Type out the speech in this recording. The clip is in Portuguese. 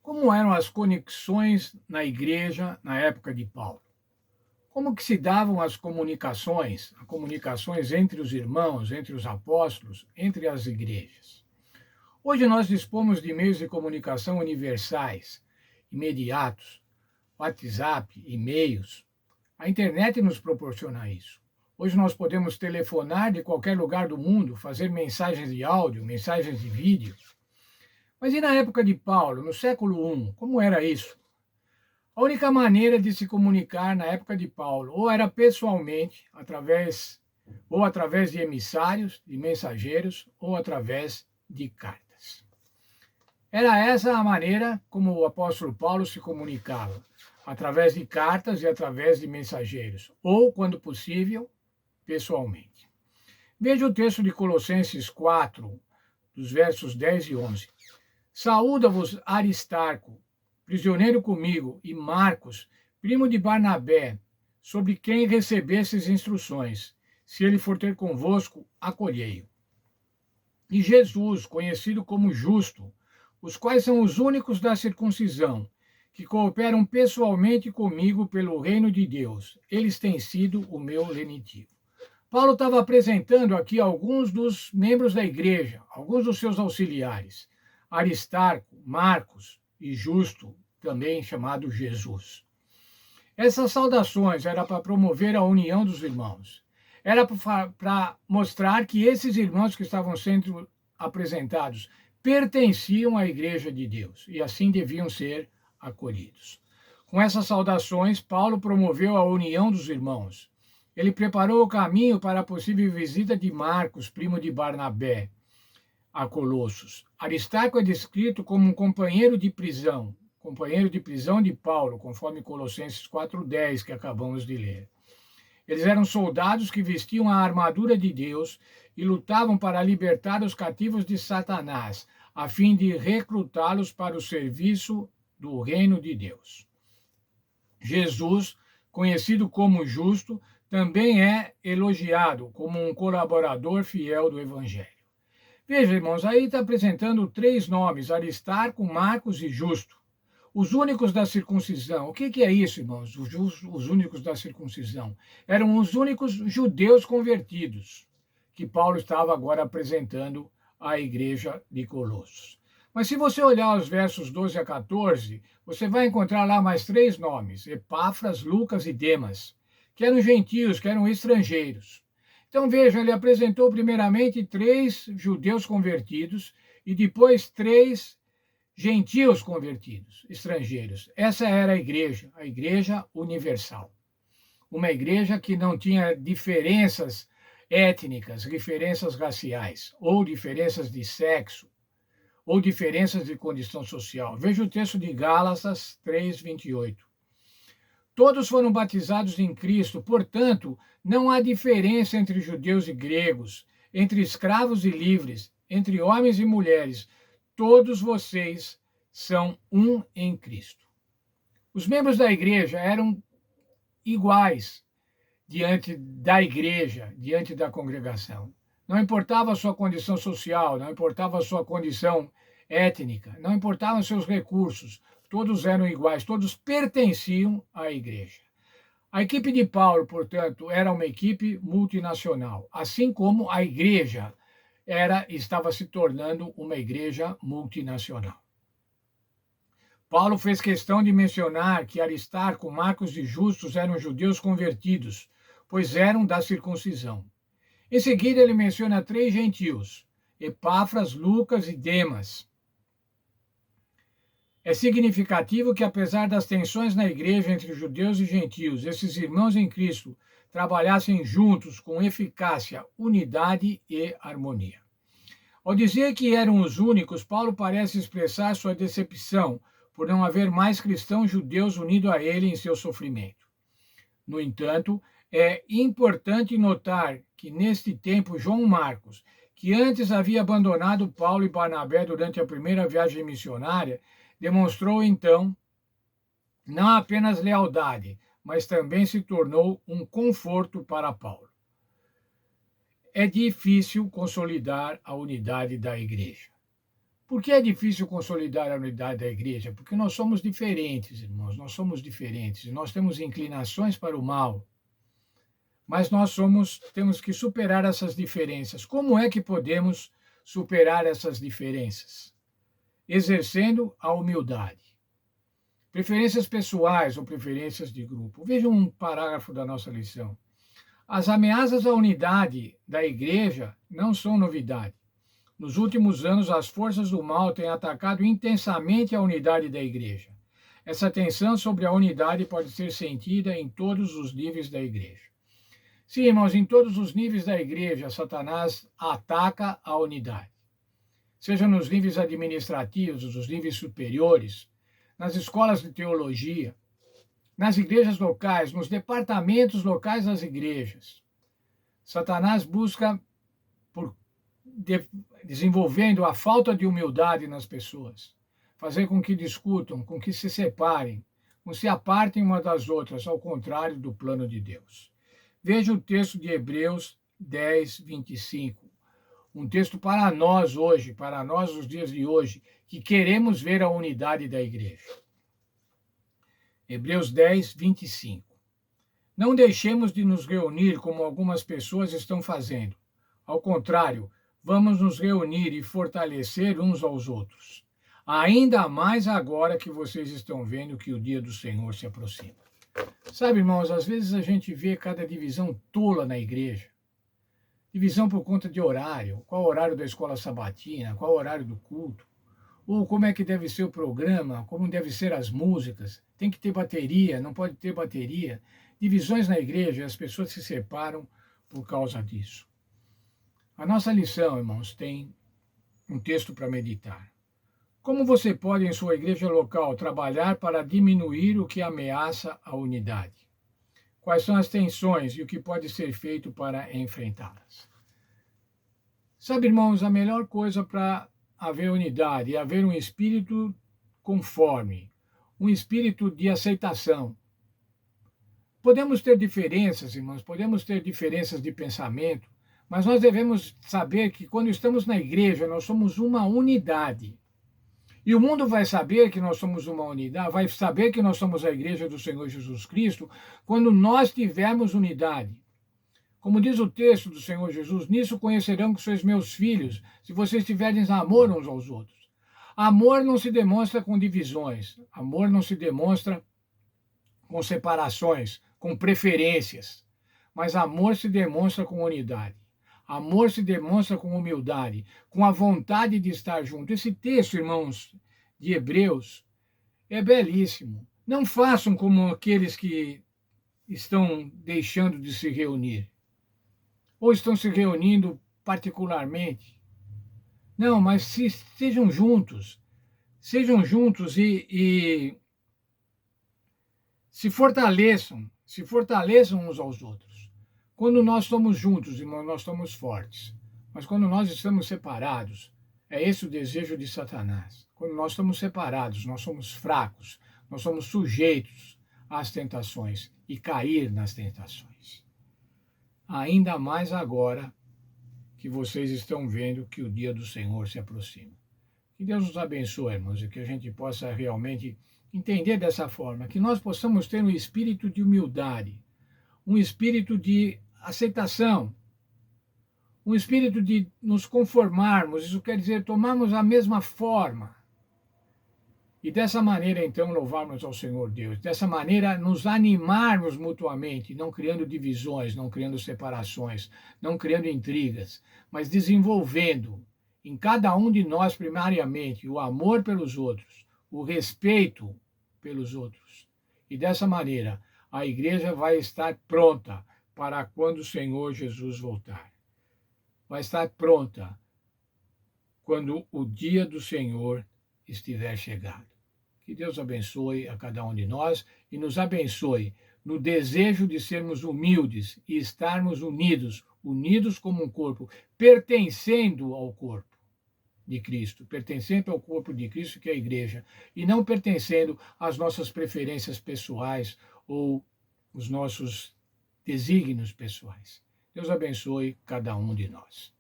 Como eram as conexões na igreja na época de Paulo? Como que se davam as comunicações entre os irmãos, entre os apóstolos, entre as igrejas? Hoje nós dispomos de meios de comunicação universais, imediatos, WhatsApp, e-mails. A internet nos proporciona isso. Hoje nós podemos telefonar de qualquer lugar do mundo, fazer mensagens de áudio, mensagens de vídeo. Mas e na época de Paulo, no século I, como era isso? A única maneira de se comunicar na época de Paulo ou era pessoalmente, através de emissários, de mensageiros, ou através de cartas. Era essa a maneira como o apóstolo Paulo se comunicava, através de cartas e através de mensageiros, ou, quando possível, pessoalmente. Veja o texto de Colossenses 4, dos versos 10 e 11. Saúda-vos Aristarco, prisioneiro comigo, e Marcos, primo de Barnabé, sobre quem recebestes instruções. Se ele for ter convosco, acolhei-o. E Jesus, conhecido como Justo, os quais são os únicos da circuncisão, que cooperam pessoalmente comigo pelo reino de Deus. Eles têm sido o meu lenitivo. Paulo estava apresentando aqui alguns dos membros da igreja, alguns dos seus auxiliares. Aristarco, Marcos e Justo, também chamado Jesus. Essas saudações eram para promover a união dos irmãos. Era para mostrar que esses irmãos que estavam sendo apresentados pertenciam à igreja de Deus e assim deviam ser acolhidos. Com essas saudações, Paulo promoveu a união dos irmãos. Ele preparou o caminho para a possível visita de Marcos, primo de Barnabé, a Colossos. Aristarco é descrito como um companheiro de prisão de Paulo, conforme Colossenses 4:10, que acabamos de ler. Eles eram soldados que vestiam a armadura de Deus e lutavam para libertar os cativos de Satanás, a fim de recrutá-los para o serviço do reino de Deus. Jesus, conhecido como Justo, também é elogiado como um colaborador fiel do Evangelho. Veja, irmãos, aí está apresentando três nomes: Aristarco, Marcos e Justo. Os únicos da circuncisão. O que é isso, irmãos? Os únicos da circuncisão. Eram os únicos judeus convertidos que Paulo estava agora apresentando à igreja de Colossos. Mas se você olhar os versos 12 a 14, você vai encontrar lá mais três nomes: Epáfras, Lucas e Demas, que eram gentios, que eram estrangeiros. Então veja, ele apresentou primeiramente três judeus convertidos e depois três gentios convertidos, estrangeiros. Essa era a igreja universal. Uma igreja que não tinha diferenças étnicas, diferenças raciais, ou diferenças de sexo, ou diferenças de condição social. Veja o texto de Gálatas 3:28. Todos foram batizados em Cristo, portanto, não há diferença entre judeus e gregos, entre escravos e livres, entre homens e mulheres. Todos vocês são um em Cristo. Os membros da igreja eram iguais diante da igreja, diante da congregação. Não importava a sua condição social, não importava a sua condição étnica, não importavam seus recursos, todos eram iguais, todos pertenciam à igreja. A equipe de Paulo, portanto, era uma equipe multinacional, assim como a igreja estava se tornando uma igreja multinacional. Paulo fez questão de mencionar que Aristarco, Marcos e Justus eram judeus convertidos, pois eram da circuncisão. Em seguida, ele menciona três gentios: Epáfras, Lucas e Demas. É significativo que, apesar das tensões na igreja entre judeus e gentios, esses irmãos em Cristo trabalhassem juntos com eficácia, unidade e harmonia. Ao dizer que eram os únicos, Paulo parece expressar sua decepção por não haver mais cristãos judeus unidos a ele em seu sofrimento. No entanto, é importante notar que neste tempo João Marcos, que antes havia abandonado Paulo e Barnabé durante a primeira viagem missionária, demonstrou então não apenas lealdade, mas também se tornou um conforto para Paulo. É difícil consolidar a unidade da igreja. Por que é difícil consolidar a unidade da igreja? Porque nós somos diferentes, irmãos, nós somos diferentes. Nós temos inclinações para o mal, mas temos que superar essas diferenças. Como é que podemos superar essas diferenças? Exercendo a humildade. Preferências pessoais ou preferências de grupo. Veja um parágrafo da nossa lição. As ameaças à unidade da igreja não são novidade. Nos últimos anos, as forças do mal têm atacado intensamente a unidade da igreja. Essa tensão sobre a unidade pode ser sentida em todos os níveis da igreja. Sim, irmãos, em todos os níveis da igreja, Satanás ataca a unidade. Seja nos níveis administrativos, nos níveis superiores, nas escolas de teologia, nas igrejas locais, nos departamentos locais das igrejas. Satanás busca, desenvolvendo a falta de humildade nas pessoas, fazer com que discutam, com que se separem, com que se apartem umas das outras, ao contrário do plano de Deus. Veja o texto de Hebreus 10, 25. Um texto para nós hoje, para nós nos dias de hoje, que queremos ver a unidade da igreja. Hebreus 10, 25. Não deixemos de nos reunir como algumas pessoas estão fazendo. Ao contrário, vamos nos reunir e fortalecer uns aos outros. Ainda mais agora que vocês estão vendo que o dia do Senhor se aproxima. Sabe, irmãos, às vezes a gente vê cada divisão tola na igreja. Divisão por conta de horário. Qual o horário da escola sabatina? Qual o horário do culto? Ou como é que deve ser o programa? Como devem ser as músicas? Tem que ter bateria? Não pode ter bateria? Divisões na igreja, as pessoas se separam por causa disso. A nossa lição, irmãos, tem um texto para meditar. Como você pode, em sua igreja local, trabalhar para diminuir o que ameaça a unidade? Quais são as tensões e o que pode ser feito para enfrentá-las? Sabe, irmãos, a melhor coisa para haver unidade é haver um espírito conforme, um espírito de aceitação. Podemos ter diferenças, irmãos, podemos ter diferenças de pensamento, mas nós devemos saber que quando estamos na igreja, nós somos uma unidade. E o mundo vai saber que nós somos uma unidade, vai saber que nós somos a igreja do Senhor Jesus Cristo, quando nós tivermos unidade. Como diz o texto do Senhor Jesus, nisso conhecerão que sois meus filhos, se vocês tiverem amor uns aos outros. Amor não se demonstra com divisões, amor não se demonstra com separações, com preferências, mas amor se demonstra com unidade. Amor se demonstra com humildade, com a vontade de estar junto. Esse texto, irmãos, de Hebreus, é belíssimo. Não façam como aqueles que estão deixando de se reunir, ou estão se reunindo particularmente. Não, mas sejam juntos e se fortaleçam uns aos outros. Quando nós estamos juntos, irmãos, nós estamos fortes. Mas quando nós estamos separados, é esse o desejo de Satanás. Quando nós estamos separados, nós somos fracos, nós somos sujeitos às tentações e cair nas tentações. Ainda mais agora que vocês estão vendo que o dia do Senhor se aproxima. Que Deus nos abençoe, irmãos, e que a gente possa realmente entender dessa forma, que nós possamos ter um espírito de humildade, um espírito de aceitação, um espírito de nos conformarmos, isso quer dizer tomarmos a mesma forma. E dessa maneira, então, louvarmos ao Senhor Deus. Dessa maneira, nos animarmos mutuamente, não criando divisões, não criando separações, não criando intrigas, mas desenvolvendo em cada um de nós, primariamente, o amor pelos outros, o respeito pelos outros. E dessa maneira, a igreja vai estar pronta para quando o Senhor Jesus voltar. Vai estar pronta quando o dia do Senhor estiver chegado. Que Deus abençoe a cada um de nós e nos abençoe no desejo de sermos humildes e estarmos unidos como um corpo, pertencendo ao corpo de Cristo, pertencendo ao corpo de Cristo, que é a igreja, e não pertencendo às nossas preferências pessoais ou os nossos desígnios pessoais. Deus abençoe cada um de nós.